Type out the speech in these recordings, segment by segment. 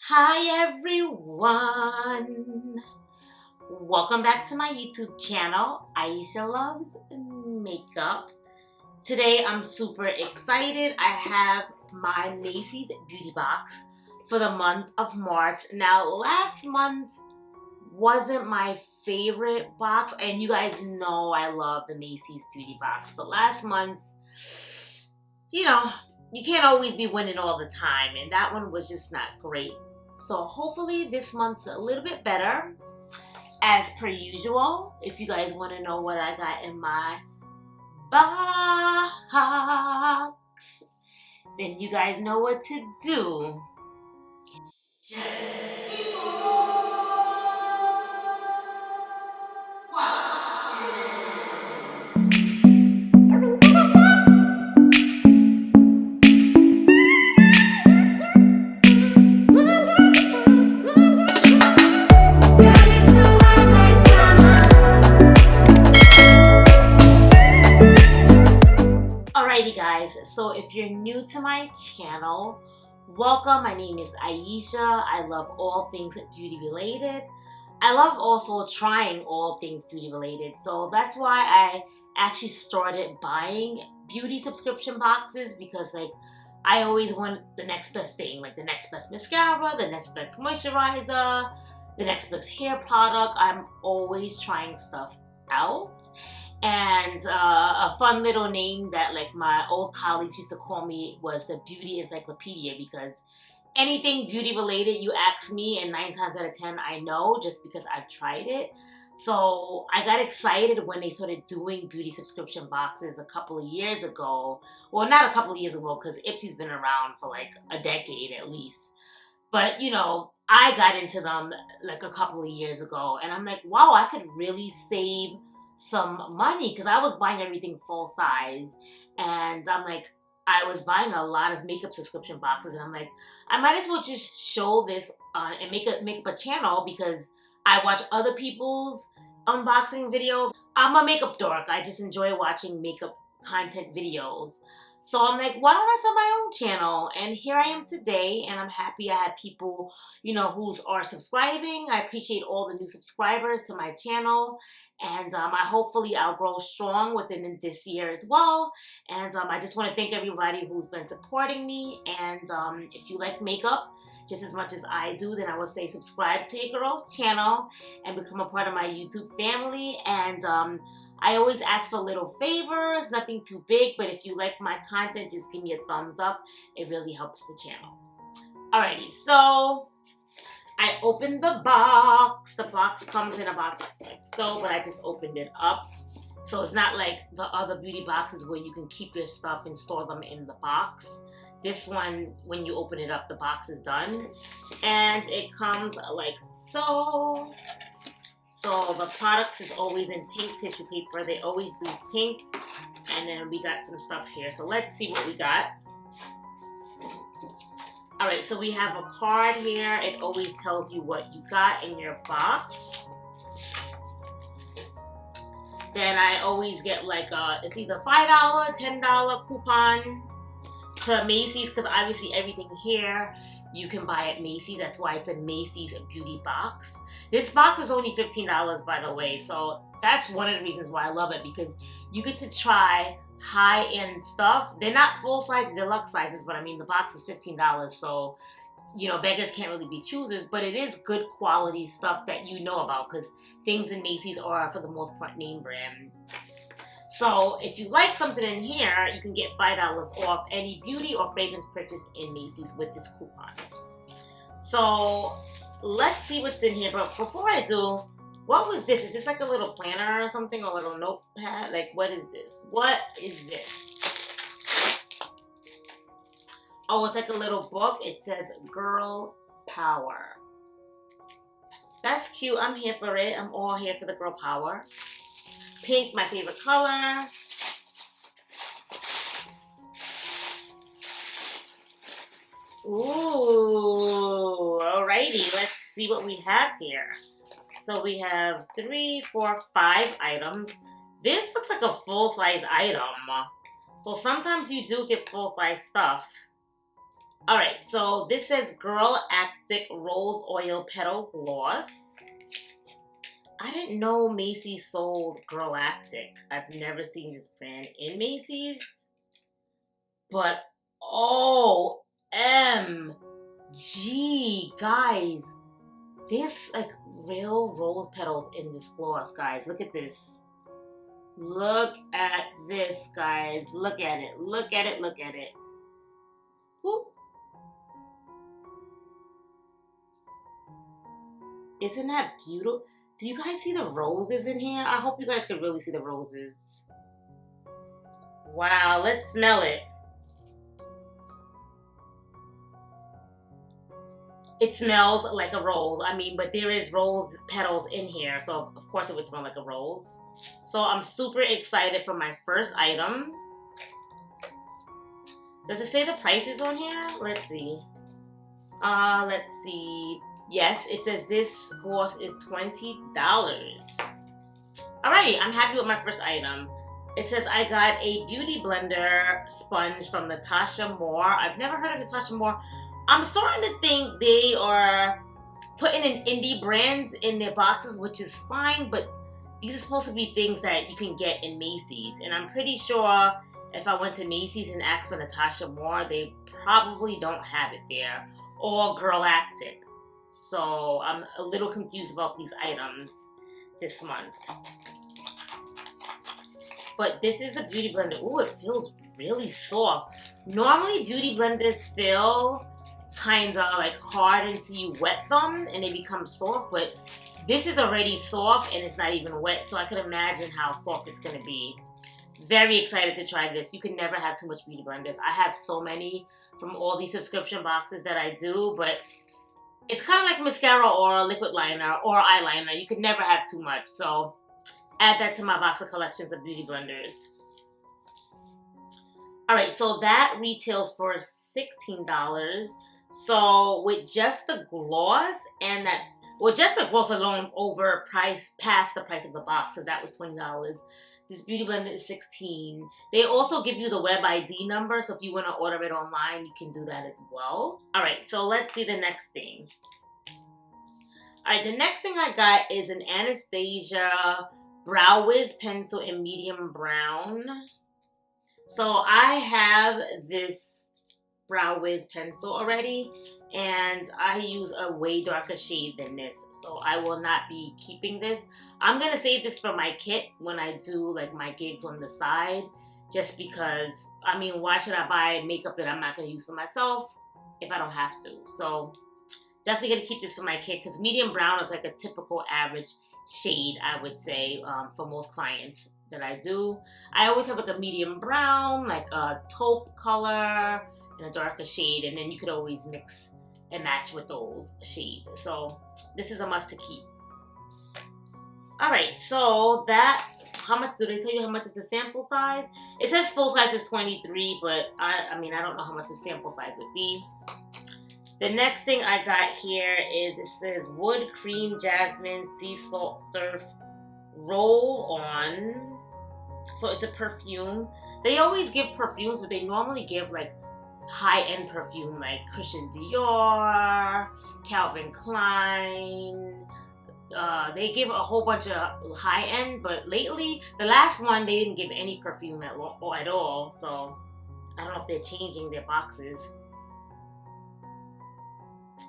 Hi everyone! Welcome back to my YouTube channel, Aisha Loves Makeup. Today I'm super excited. I have my Macys Beauty Box for the month of March. Now last month wasn't my favorite box, and you guys know I love the Macys Beauty Box, but last month, you know, you can't always be winning all the time, and that one was just not great. So hopefully this month's a little bit better. As per usual, if you guys want to know what I got in my box, then you guys know what to do. Just keep on watching. Alrighty guys, so if you're new to my channel, welcome. My name is Aisha. I love all things beauty related. I love also trying all things beauty related. So that's why I actually started buying beauty subscription boxes, because like I always want the next best thing, like the next best mascara, the next best moisturizer, the next best hair product. I'm always trying stuff out. And a fun little name that like my old colleagues used to call me was the Beauty Encyclopedia, because anything beauty related you ask me, and 9 times out of 10 I know, just because I've tried it. So I got excited when they started doing beauty subscription boxes a couple of years ago. Well, not a couple of years ago, because Ipsy's been around for like a decade at least. But you know, I got into them like a couple of years ago, and I'm like, wow, I could really save some money, because I was buying everything full size, and I'm like, I was buying a lot of makeup subscription boxes, and I'm like, I might as well just show this and make up a channel, because I watch other people's unboxing videos. I'm a makeup dork. I just enjoy watching makeup content videos. So I'm like, why don't I start my own channel? And here I am today, and I'm happy I had people, you know, who are subscribing. I appreciate all the new subscribers to my channel. And hopefully I'll grow strong within this year as well. And I just want to thank everybody who's been supporting me. And if you like makeup just as much as I do, then I would say subscribe to your girl's channel and become a part of my YouTube family. And I always ask for little favors, nothing too big, but if you like my content, just give me a thumbs up. It really helps the channel. Alrighty, so I opened the box. The box comes in a box like so, but I just opened it up. So it's not like the other beauty boxes where you can keep your stuff and store them in the box. This one, when you open it up, the box is done. And it comes like so. So the products is always in pink tissue paper. They always use pink. And then we got some stuff here. So let's see what we got. Alright, so we have a card here. It always tells you what you got in your box. Then I always get like it's either $5, $10 coupon to Macys, because obviously everything here you can buy at Macys. That's why it's a Macys Beauty Box. This box is only $15, by the way, so that's one of the reasons why I love it, because you get to try high-end stuff. They're not full-size deluxe sizes, but I mean the box is $15, so you know, beggars can't really be choosers, but it is good quality stuff that you know about, because things in Macys are for the most part name brand. So if you like something in here, you can get $5 off any beauty or fragrance purchase in Macys with this coupon. So let's see what's in here. But before I do, what was this? Is this like a little planner or something, or a little notepad? Like, what is this? What is this? Oh, it's like a little book. It says Girl Power. That's cute. I'm here for it. I'm all here for the girl power. Pink, my favorite color. Ooh, alrighty. Let's see what we have here. So we have 3, 4, 5 items. This looks like a full-size item. So sometimes you do get full-size stuff. Alright, so this says GLOSSYBOX Rose Oil Petal Gloss. I didn't know Macy's sold GLOSSYBOX. I've never seen this brand in Macy's. But OMG, guys. There's like real rose petals in this gloss, guys. Look at this. Look at this, guys. Look at it. Look at it. Look at it. Whoop. Isn't that beautiful? Do you guys see the roses in here? I hope you guys can really see the roses. Wow, let's smell it. It smells like a rose. I mean, but there is rose petals in here, so of course it would smell like a rose. So I'm super excited for my first item. Does it say the prices on here? Let's see. Let's see. Yes, it says this gloss is $20. Alrighty, I'm happy with my first item. It says I got a beauty blender sponge from Natasha Moore. I've never heard of Natasha Moore. I'm starting to think they are putting in indie brands in their boxes, which is fine, but these are supposed to be things that you can get in Macy's. And I'm pretty sure if I went to Macy's and asked for Natasha Moore, they probably don't have it there. Or GLOSSYBOX. So I'm a little confused about these items this month. But this is a beauty blender. Ooh, it feels really soft. Normally beauty blenders feel kind of like hard until you wet them and they become soft, but this is already soft and it's not even wet, so I can imagine how soft it's going to be. Very excited to try this. You can never have too much beauty blenders. I have so many from all these subscription boxes that I do, but it's kind of like mascara or liquid liner or eyeliner. You can never have too much, so add that to my box of collections of beauty blenders. Alright, so that retails for $16. So with just the gloss and that, well, just the gloss alone over past the price of the box, because that was $20. This beauty blender is $16. They also give you the web ID number, so if you want to order it online, you can do that as well. Alright, so let's see the next thing. Alright, the next thing I got is an Anastasia Brow Wiz pencil in medium brown. So I have this Brow Wiz pencil already, and I use a way darker shade than this, so I will not be keeping this. I'm gonna save this for my kit when I do like my gigs on the side, just because, I mean, why should I buy makeup that I'm not gonna use for myself if I don't have to? So definitely gonna keep this for my kit, because medium brown is like a typical average shade, I would say, for most clients that I do. I always have like a medium brown, like a taupe color, and a darker shade, and then you could always mix and match with those shades. So this is a must to keep. Alright, so that, how much do they tell you how much is the sample size? It says full size is 23, but I mean, I don't know how much the sample size would be. The next thing I got here is, it says Wood Cream Jasmine Sea Salt Surf Roll On. So it's a perfume. They always give perfumes, but they normally give like high-end perfume like Christian Dior, Calvin Klein. They give a whole bunch of high-end, but lately, the last one, they didn't give any perfume at all. So I don't know if they're changing their boxes.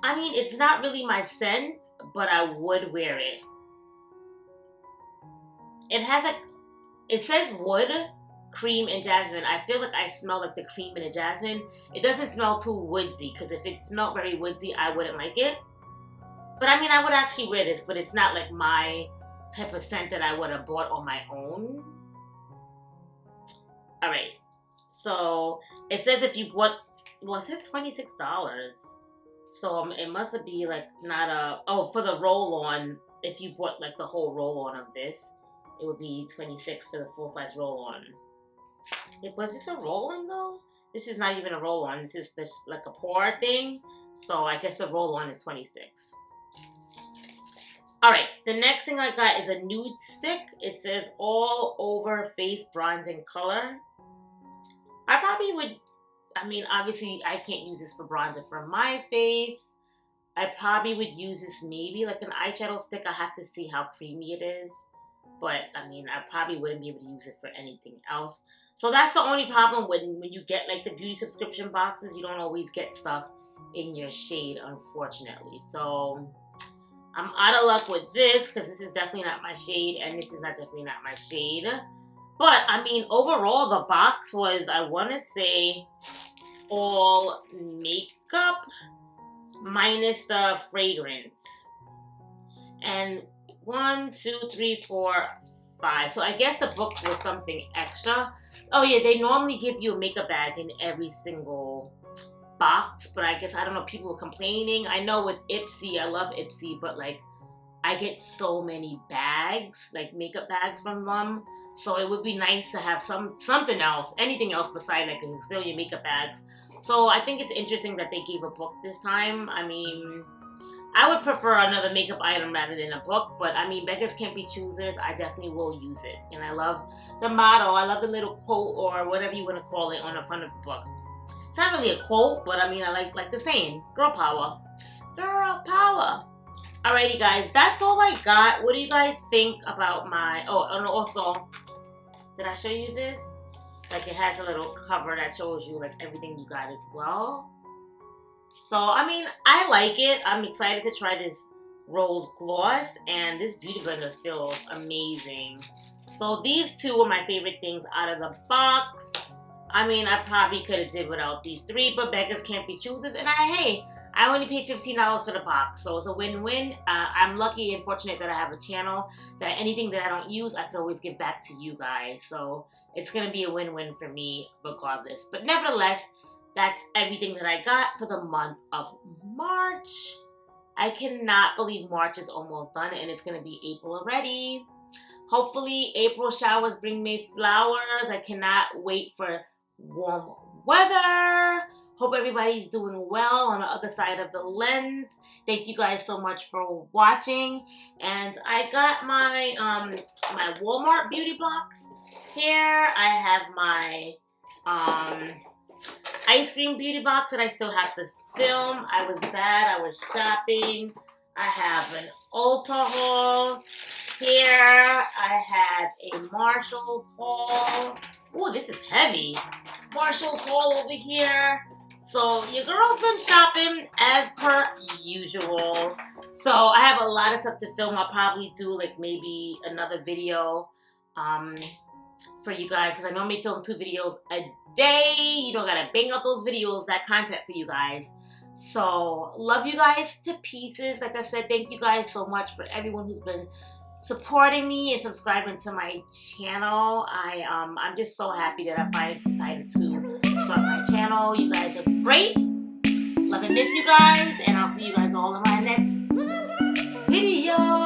I mean, it's not really my scent, but I would wear it. It has a, it says wood, cream, and jasmine. I feel like I smell like the cream and the jasmine. It doesn't smell too woodsy, because if it smelled very woodsy, I wouldn't like it. But I mean, I would actually wear this, but it's not like my type of scent that I would have bought on my own. Alright, so it says if you bought, well, it says $26. So it must be like not a, oh, for the roll-on, if you bought like the whole roll-on of this, it would be $26 for the full-size roll-on. Was this a roll-on though? This is not even a roll-on. This is this like a pour thing. So I guess the roll-on is $26. Alright, the next thing I got is a Nude Stick. It says all over face bronzing color. I probably would, I mean, obviously, I can't use this for bronzer for my face. I probably would use this maybe like an eyeshadow stick. I have to see how creamy it is. But, I mean, I probably wouldn't be able to use it for anything else. So that's the only problem when you get like the beauty subscription boxes. You don't always get stuff in your shade, unfortunately. So I'm out of luck with this because this is definitely not my shade. And this is definitely not my shade. But, I mean, overall, the box was, I want to say, all makeup minus the fragrance. And 1, 2, 3, 4, 5. So I guess the book was something extra. Oh yeah, they normally give you a makeup bag in every single box, but I guess, I don't know, people were complaining. I know with Ipsy, I love Ipsy, but like, I get so many bags, like makeup bags from them. So it would be nice to have something else, anything else besides like a gazillion makeup bags. So I think it's interesting that they gave a book this time. I mean, I would prefer another makeup item rather than a book, but I mean, beggars can't be choosers. I definitely will use it. And I love the motto. I love the little quote or whatever you want to call it on the front of the book. It's not really a quote, but I mean, I like the saying, girl power. Girl power. Alrighty, guys, that's all I got. What do you guys think about my... Oh, and also, did I show you this? Like, it has a little cover that shows you, like, everything you got as well. So, I mean, I like it. I'm excited to try this rose gloss, and this beauty blender feels amazing. So, these two were my favorite things out of the box. I mean, I probably could have did without these three, but beggars can't be choosers. And hey, I only paid $15 for the box, so it's a win-win. I'm lucky and fortunate that I have a channel that anything that I don't use, I can always give back to you guys. So it's going to be a win-win for me regardless. But nevertheless, that's everything that I got for the month of March. I cannot believe March is almost done and it's going to be April already. Hopefully, April showers bring me flowers. I cannot wait for warm weather. Hope everybody's doing well on the other side of the lens. Thank you guys so much for watching. And I got my my Walmart beauty box here. I have my ice cream beauty box that I still have to film. I was bad. I was shopping. I have an Ulta haul here. I have a Marshalls haul. Ooh, this is heavy. Marshalls haul over here. So your girl's been shopping as per usual. So I have a lot of stuff to film. I'll probably do like maybe another video for you guys because I normally film 2 videos a day. You don't gotta bang out those videos, that content for you guys. So love you guys to pieces. Like I said, thank you guys so much for everyone who's been supporting me and subscribing to my channel. I'm just so happy that I finally decided to start my channel. You guys are great. Love and miss you guys, and I'll see you guys all in my next video.